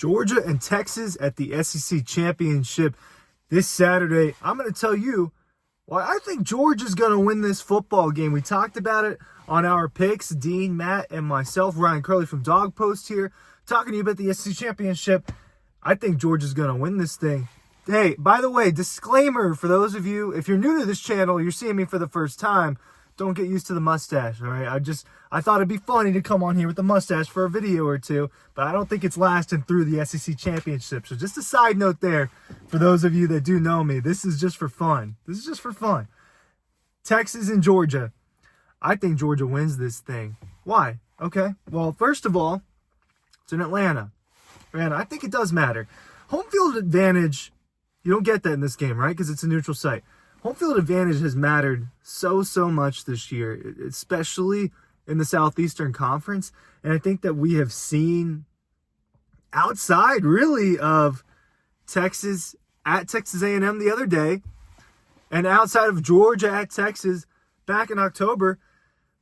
Georgia and Texas at the SEC Championship this Saturday. I'm going to tell you why I think Georgia's going to win this football game. We talked about it on our picks, Dean, Matt, and myself, Ryan Curley from Dog Post here, talking to you about the SEC Championship. I think Georgia's going to win this thing. Hey, by the way, disclaimer for those of you, if you're new to this channel, you're seeing me for the first time, don't get used to the mustache, all right? I thought it'd be funny to come on here with the mustache for a video or two, but I don't think it's lasting through the SEC Championship. So just a side note there for those of you that do know me. This is just for fun. Texas and Georgia. I think Georgia wins this thing. Why? Okay. Well, first of all, it's in Atlanta. And I think it does matter. Home field advantage, you don't get that in this game, right? Because it's a neutral site. Home field advantage has mattered so much this year, especially in the Southeastern Conference. And I think that we have seen outside, really, of Texas at Texas A&M the other day, and outside of Georgia at Texas back in October,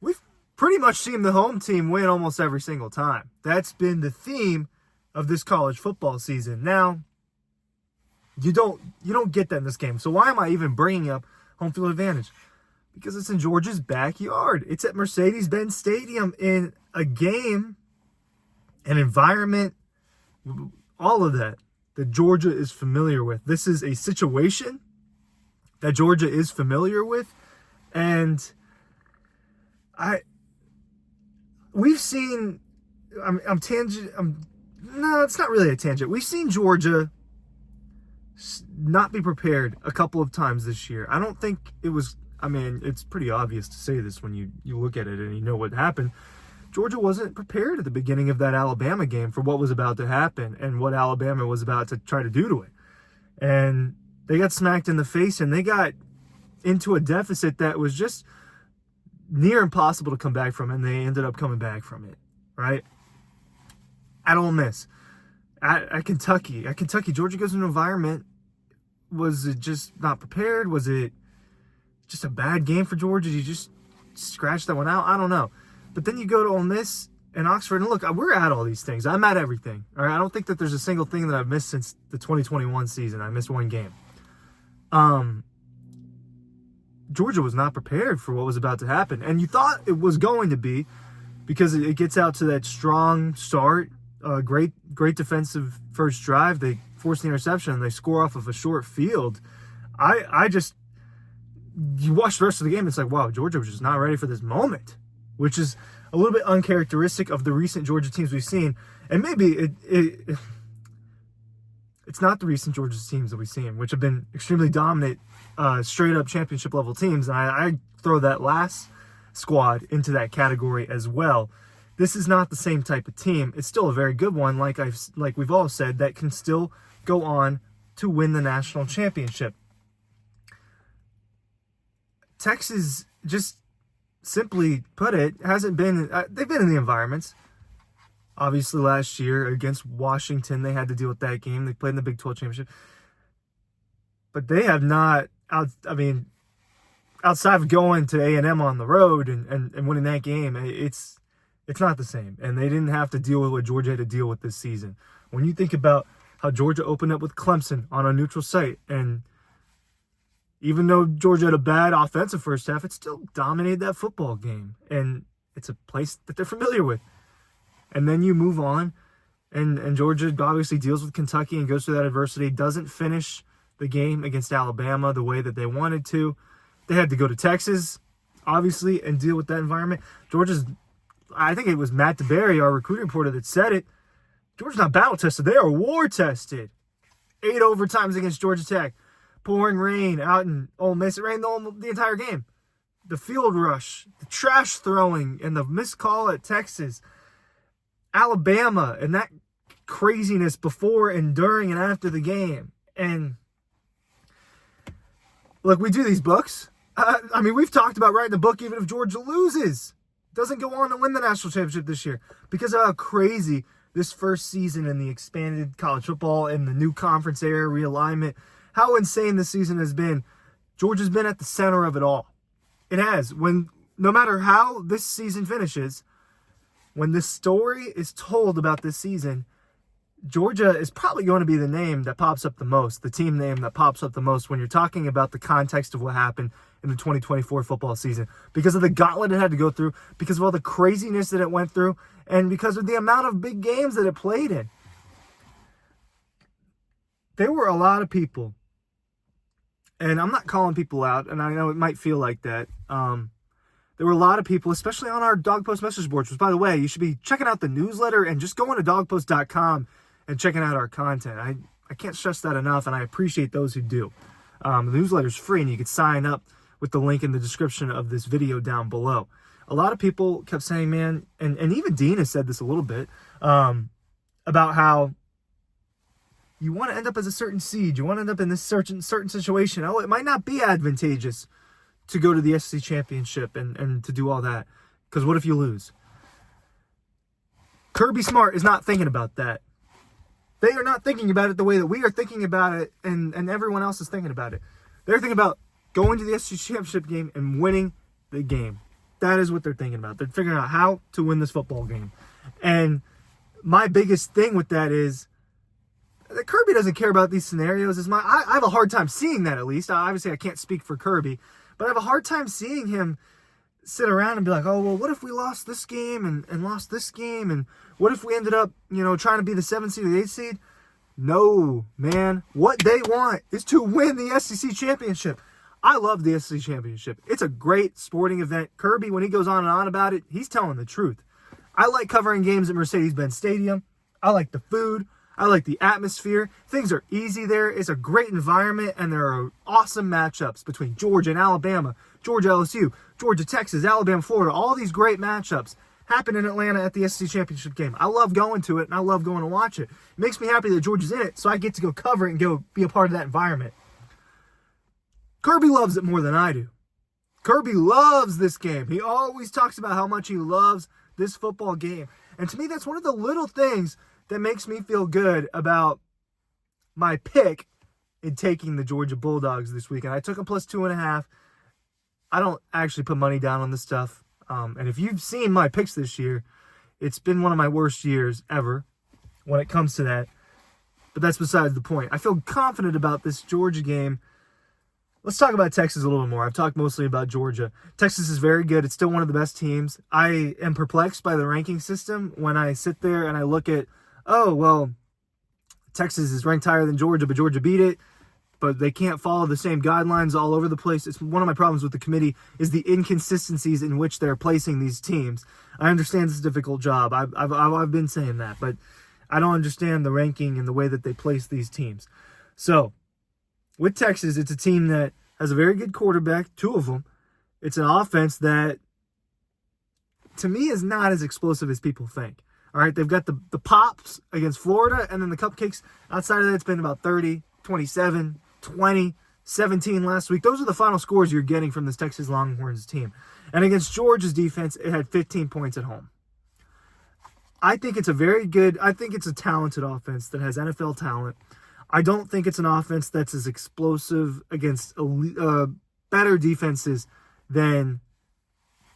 we've pretty much seen the home team win almost every single time. That's been the theme of this college football season. Now, you don't get that in this game. So why am I even bringing up home field advantage? Because it's in Georgia's backyard. It's at Mercedes-Benz Stadium in a game, an environment, all of that Georgia is familiar with. This is a situation that Georgia is familiar with. And we've seen, no, it's not really a tangent. We've seen Georgia not be prepared a couple of times this year. I don't think it was, it's pretty obvious to say this when you look at it and you know what happened. Georgia wasn't prepared at the beginning of that Alabama game for what was about to happen and what Alabama was about to try to do to it. And they got smacked in the face and they got into a deficit that was just near impossible to come back from, and they ended up coming back from it, right? At Ole Miss. At Kentucky, Georgia goes into an environment. Was it just not prepared? Was it just a bad game for Georgia? Did you just scratch that one out? I don't know. But then you go to Ole Miss and Oxford, and look, we're at all these things. I'm at everything. All right, I don't think that there's a single thing that I've missed since the 2021 season. I missed one game. Georgia was not prepared for what was about to happen, and you thought it was going to be, because it gets out to that strong start. Great defensive first drive. They force the interception and they score off of a short field. You watch the rest of the game, it's like, wow, Georgia was just not ready for this moment, which is a little bit uncharacteristic of the recent Georgia teams we've seen. And maybe it's not the recent Georgia teams that we've seen, which have been extremely dominant, straight up championship level teams. And I throw that last squad into that category as well. This is not the same type of team. It's still a very good one, like we've all said, that can still go on to win the national championship. Texas, just simply put it, hasn't been. They've been in the environments. Obviously, last year against Washington, they had to deal with that game. They played in the Big 12 championship, but they have not. Outside of going to A&M on the road and winning that game, it's not the same. And they didn't have to deal with what Georgia had to deal with this season. When you think about how Georgia opened up with Clemson on a neutral site, and even though Georgia had a bad offensive first half, it still dominated that football game. And it's a place that they're familiar with. And then you move on, and Georgia obviously deals with Kentucky and goes through that adversity, doesn't finish the game against Alabama the way that they wanted to. They had to go to Texas, obviously, and deal with that environment. I think it was Matt DeBerry, our recruiting reporter, that said it. Georgia's not battle-tested. They are war-tested. 8 overtimes against Georgia Tech. Pouring rain out in Ole Miss. It rained the entire game. The field rush, the trash throwing, and the missed call at Texas. Alabama, and that craziness before and during and after the game. And, look, we do these books. We've talked about writing the book even if Georgia loses. Doesn't go on to win the national championship this year because of how crazy this first season in the expanded college football and the new conference era realignment, how insane this season has been. Georgia's been at the center of it all. It has. No matter how this season finishes, when the story is told about this season, Georgia is probably going to be the name that pops up the most, the team name that pops up the most when you're talking about the context of what happened in the 2024 football season, because of the gauntlet it had to go through, because of all the craziness that it went through, and because of the amount of big games that it played in. There were a lot of people, and I'm not calling people out, and I know it might feel like that. There were a lot of people, especially on our Dog Post message boards, which, by the way, you should be checking out the newsletter and just going to dogpost.com and checking out our content. I can't stress that enough, and I appreciate those who do. The newsletter's free, and you can sign up with the link in the description of this video down below. A lot of people kept saying, man, and even Dean has said this a little bit, about how you want to end up as a certain seed. You want to end up in this certain situation. Oh, it might not be advantageous to go to the SEC championship and to do all that, because what if you lose? Kirby Smart is not thinking about that. They are not thinking about it the way that we are thinking about it, and everyone else is thinking about it. They're thinking about going to the SEC championship game and winning the game. That is what they're thinking about. They're figuring out how to win this football game. And my biggest thing with that is that Kirby doesn't care about these scenarios. I have a hard time seeing that, at least. Obviously, I can't speak for Kirby, but I have a hard time seeing him sit around and be like, oh, well, what if we lost this game and lost this game? And what if we ended up, trying to be the 7th seed or the 8th seed? No, man. What they want is to win the SEC championship. I love the SEC championship. It's a great sporting event. Kirby, when he goes on and on about it, he's telling the truth. I like covering games at Mercedes-Benz Stadium. I like the food. I like the atmosphere. Things are easy there. It's a great environment, and there are awesome matchups between Georgia and Alabama, Georgia LSU, Georgia Texas, Alabama Florida. All these great matchups happen in Atlanta at the SEC championship game. I love going to it, and I love going to watch it. It makes me happy that Georgia's in it, so I get to go cover it and go be a part of that environment. Kirby loves it more than I do. Kirby loves this game. He always talks about how much he loves this football game. And to me, that's one of the little things that makes me feel good about my pick in taking the Georgia Bulldogs this week. And I took them plus 2.5. I don't actually put money down on this stuff. And if you've seen my picks this year, it's been one of my worst years ever when it comes to that. But that's besides the point. I feel confident about this Georgia game. Let's talk about Texas a little bit more. I've talked mostly about Georgia. Texas is very good. It's still one of the best teams. I am perplexed by the ranking system when I sit there and I look at, oh, well, Texas is ranked higher than Georgia, but Georgia beat it. But they can't follow the same guidelines all over the place. It's one of my problems with the committee is the inconsistencies in which they're placing these teams. I understand it's a difficult job. I've been saying that, but I don't understand the ranking and the way that they place these teams. So, with Texas, it's a team that has a very good quarterback, 2 of them. It's an offense that, to me, is not as explosive as people think. All right, they've got the pops against Florida, and then the cupcakes. Outside of that, it's been about 30, 27, 20, 17 last week. Those are the final scores you're getting from this Texas Longhorns team. And against Georgia's defense, it had 15 points at home. I think it's a talented offense that has NFL talent. I don't think it's an offense that's as explosive against better defenses than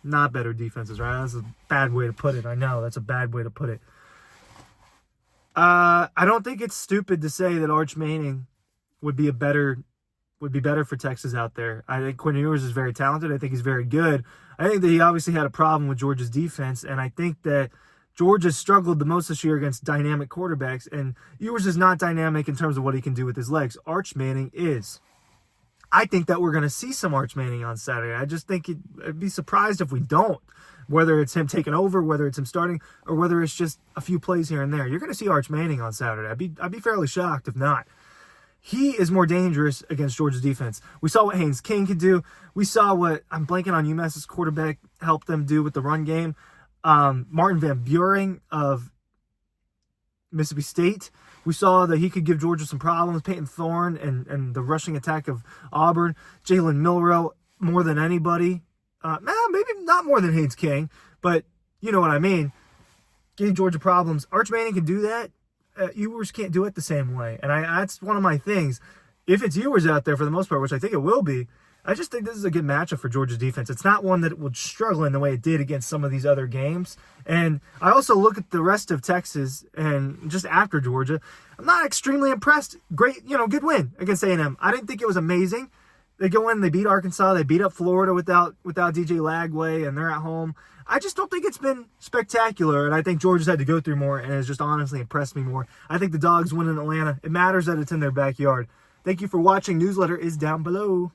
not better defenses, right? That's a bad way to put it. I know that's a bad way to put it. I don't think it's stupid to say that Arch Manning would be better for Texas out there. I think Quinn Ewers is very talented. I think he's very good. I think that he obviously had a problem with Georgia's defense, and I think that Georgia struggled the most this year against dynamic quarterbacks, and Ewers is not dynamic in terms of what he can do with his legs. Arch Manning is. I think that we're going to see some Arch Manning on Saturday. I just think I'd be surprised if we don't, whether it's him taking over, whether it's him starting, or whether it's just a few plays here and there. You're going to see Arch Manning on Saturday. I'd be fairly shocked if not. He is more dangerous against Georgia's defense. We saw what Haynes King could do. We saw what, I'm blanking on UMass's quarterback, helped them do with the run game. Martin Van Buren of Mississippi State. We saw that he could give Georgia some problems. Peyton Thorne and the rushing attack of Auburn. Jalen Milroe more than anybody. Maybe not more than Haynes King, but you know what I mean. Gave Georgia problems. Arch Manning can do that. Ewers can't do it the same way. And that's one of my things. If it's Ewers out there for the most part, which I think it will be, I just think this is a good matchup for Georgia's defense. It's not one that would struggle in the way it did against some of these other games. And I also look at the rest of Texas and just after Georgia, I'm not extremely impressed. Great, good win against A&M. I didn't think it was amazing. They go in, they beat Arkansas, they beat up Florida without DJ Lagway, and they're at home. I just don't think it's been spectacular, and I think Georgia's had to go through more, and it's just honestly impressed me more. I think the Dogs win in Atlanta. It matters that it's in their backyard. Thank you for watching. Newsletter is down below.